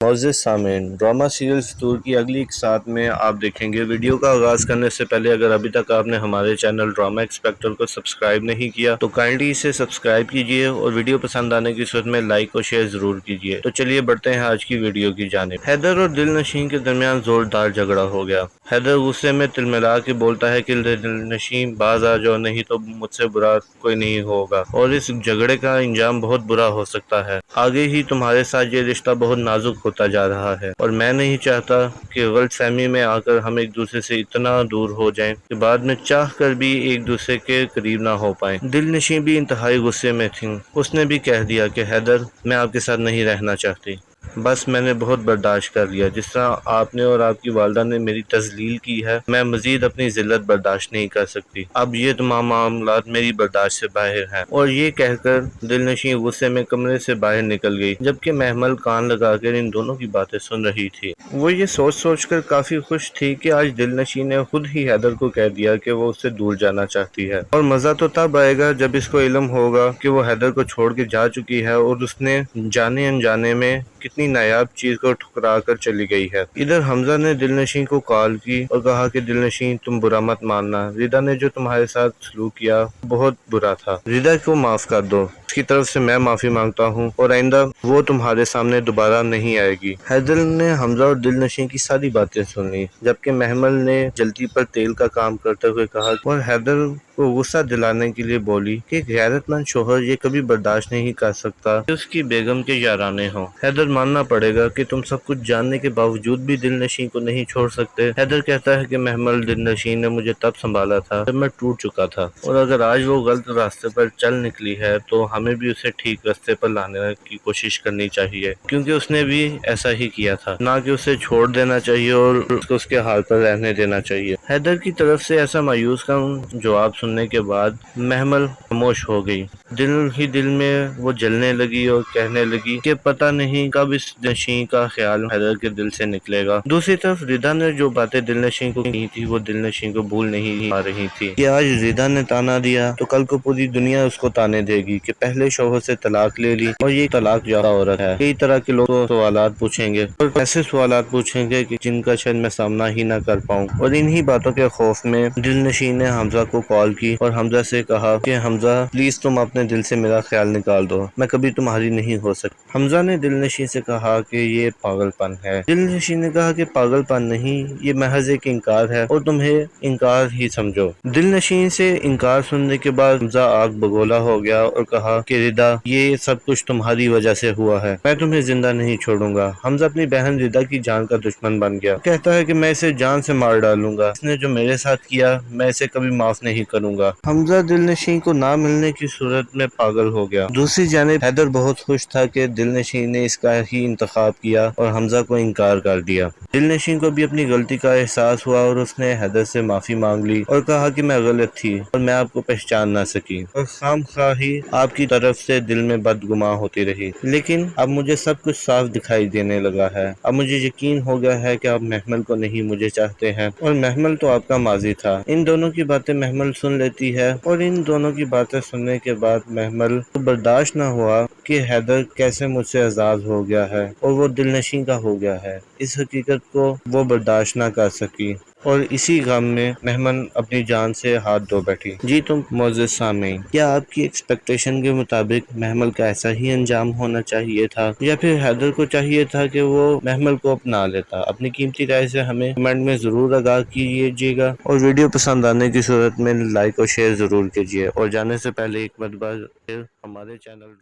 معزز سامعین، drama serial فتور کی اگلی اقساط میں آپ دیکھیں گے۔ ویڈیو کا آغاز کرنے سے پہلے اگر ابھی تک آپ نے ہمارے چینل ڈرامہ ایکسپیکٹر کو سبسکرائب نہیں کیا تو کائنڈلی اسے سبسکرائب کیجئے اور ویڈیو پسند آنے کی صورت میں لائک اور شیئر ضرور کیجئے۔ تو چلیے بڑھتے ہیں آج کی ویڈیو کی جانب۔ حیدر اور دل نشین کے درمیان زوردار جھگڑا ہو گیا۔ حیدر غصے میں تلملا کے بولتا ہے کہ دل نشین باز آ جاؤ، نہیں تو مجھ سے برا کوئی نہیں ہوگا اور اس جھگڑے کا انجام بہت برا ہو سکتا ہے۔ آگے ہی تمہارے ساتھ یہ رشتہ بہت نازک ہوتا جا رہا ہے اور میں نہیں چاہتا کہ غلط فہمی میں آ کر ہم ایک دوسرے سے اتنا دور ہو جائیں کہ بعد میں چاہ کر بھی ایک دوسرے کے قریب نہ ہو پائیں۔ دل نشین بھی انتہائی غصے میں تھیں۔ اس نے بھی کہہ دیا کہ حیدر، میں آپ کے ساتھ نہیں رہنا چاہتی، بس میں نے بہت برداشت کر لیا۔ جس طرح آپ نے اور آپ کی والدہ نے میری تذلیل کی ہے، میں مزید اپنی ذلت برداشت نہیں کر سکتی۔ اب یہ تمام معاملات میری برداشت سے باہر ہیں۔ اور یہ کہہ کر دل نشین غصے میں کمرے سے باہر نکل گئی، جبکہ محمل کان لگا کر ان دونوں کی باتیں سن رہی تھی۔ وہ یہ سوچ کر کافی خوش تھی کہ آج دل نشین نے خود ہی حیدر کو کہہ دیا کہ وہ اس سے دور جانا چاہتی ہے، اور مزہ تو تب آئے گا جب اس کو علم ہوگا کہ وہ حیدر کو چھوڑ کے جا چکی ہے اور اس نے جانے انجانے میں کتنی نایاب چیز کو ٹھکرا کر چلی گئی ہے۔ ادھر حمزہ نے دل نشین کو کال کی اور کہا کہ دل نشین، تم برا مت ماننا، ردا نے جو تمہارے ساتھ سلوک کیا بہت برا تھا، ردا کو معاف کر دو، اس کی طرف سے میں معافی مانگتا ہوں اور آئندہ وہ تمہارے سامنے دوبارہ نہیں آئے گی۔ حیدر نے حمزہ اور دل نشین کی ساری باتیں سن لی، جبکہ محمل نے جلتی پر تیل کا کام کرتے ہوئے کہا اور حیدر کو غصہ دلانے کے لیے بولی کہ غیرت مند شوہر یہ کبھی برداشت نہیں کر سکتا کہ اس کی بیگم کے یارانے ہوں۔ حیدر ماننا پڑے گا کہ تم سب کچھ جاننے کے باوجود بھی دل نشین کو نہیں چھوڑ سکتے۔ حیدر کہتا ہے کہ محمل، دل نشین نے مجھے تب سنبھالا تھا جب میں ٹوٹ چکا تھا، اور اگر آج وہ غلط راستے پر چل نکلی ہے تو ہمیں بھی اسے ٹھیک راستے پر لانے کی کوشش کرنی چاہیے، کیونکہ اس نے بھی ایسا ہی کیا تھا، نہ کہ اسے چھوڑ دینا چاہیے اور اس کو اس کے حال پر رہنے دینا چاہیے۔ حیدر کی طرف سے ایسا مایوس کن جواب سننے کے بعد محمل خاموش ہو گئی۔ دل ہی دل میں وہ جلنے لگی اور کہنے لگی کہ پتہ نہیں کب اس نشین کا خیال حیدر کے دل سے نکلے گا۔ دوسری طرف ردا نے جو باتیں دل نشین کو کی تھی وہ دل نشین کو بھول نہیں آ رہی تھی کہ آج ردا نے تانا دیا تو کل کو پوری دنیا اس کو تانے دے گی کہ پہلے شوہر سے طلاق لے لی اور یہ طلاق یافتہ عورت ہے۔ کئی طرح کے لوگ سوالات پوچھیں گے اور ایسے سوالات پوچھیں گے کہ جن کا شاید میں سامنا ہی نہ کر پاؤں، اور انہی باتوں کے خوف میں دل نشین نے حمزہ کو کال کی اور حمزہ سے کہا کہ حمزہ پلیز تم اپنے دل سے میرا خیال نکال دو، میں کبھی تمہاری نہیں ہو سکتی۔ حمزہ نے دل نشین سے کہا کہ یہ پاگل پن ہے۔ دل نشین نے کہا کہ پاگل پن نہیں، یہ محض ایک انکار ہے اور تمہیں انکار ہی سمجھو۔ دل نشین سے انکار سننے کے بعد حمزہ آگ بگولا ہو گیا اور کہا کہ ردا، یہ سب کچھ تمہاری وجہ سے ہوا ہے، میں تمہیں زندہ نہیں چھوڑوں گا۔ حمزہ اپنی بہن ردا کی جان کا دشمن بن گیا، کہتا ہے کہ میں اسے جان سے مار ڈالوں گا، اس نے جو میرے ساتھ کیا میں اسے کبھی معاف نہیں کروں گا۔ حمزہ دل نشین کو نہ ملنے کی صورت میں پاگل ہو گیا۔ دوسری جانب حیدر بہت خوش تھا کہ دل نشین نے اس کا ہی انتخاب کیا اور حمزہ کو انکار کر دیا۔ دل نشین کو بھی اپنی غلطی کا احساس ہوا اور اس نے حیدر سے معافی مانگ لی اور کہا کہ میں غلط تھی اور میں آپ کو پہچان نہ سکی اور خام خواہ ہی آپ کی طرف سے دل میں بدگماں ہوتی رہی، لیکن اب مجھے سب کچھ صاف دکھائی دینے لگا ہے۔ اب مجھے یقین ہو گیا ہے کہ آپ محمل کو نہیں مجھے چاہتے ہیں اور محمل تو آپ کا ماضی تھا۔ ان دونوں کی باتیں محمل سن لیتی ہے اور ان دونوں کی باتیں سننے کے بعد محمل کو برداشت نہ ہوا کہ حیدر کیسے مجھ سے آزاد ہو گیا ہے اور وہ دل نشین کا ہو گیا ہے۔ اس حقیقت کو وہ برداشت نہ کر سکی اور اسی غم میں محمل اپنی جان سے ہاتھ دھو بیٹھی۔ جی تم معزز سامعین، کیا آپ کی ایکسپیکٹیشن کے مطابق محمل کا ایسا ہی انجام ہونا چاہیے تھا یا پھر حیدر کو چاہیے تھا کہ وہ محمل کو اپنا لیتا؟ اپنی قیمتی رائے سے ہمیں کمنٹ میں ضرور آگاہ کیجیے گا اور ویڈیو پسند آنے کی صورت میں لائک اور شیئر ضرور کیجیے، اور جانے سے پہلے ایک مرتبہ پھر ہمارے چینل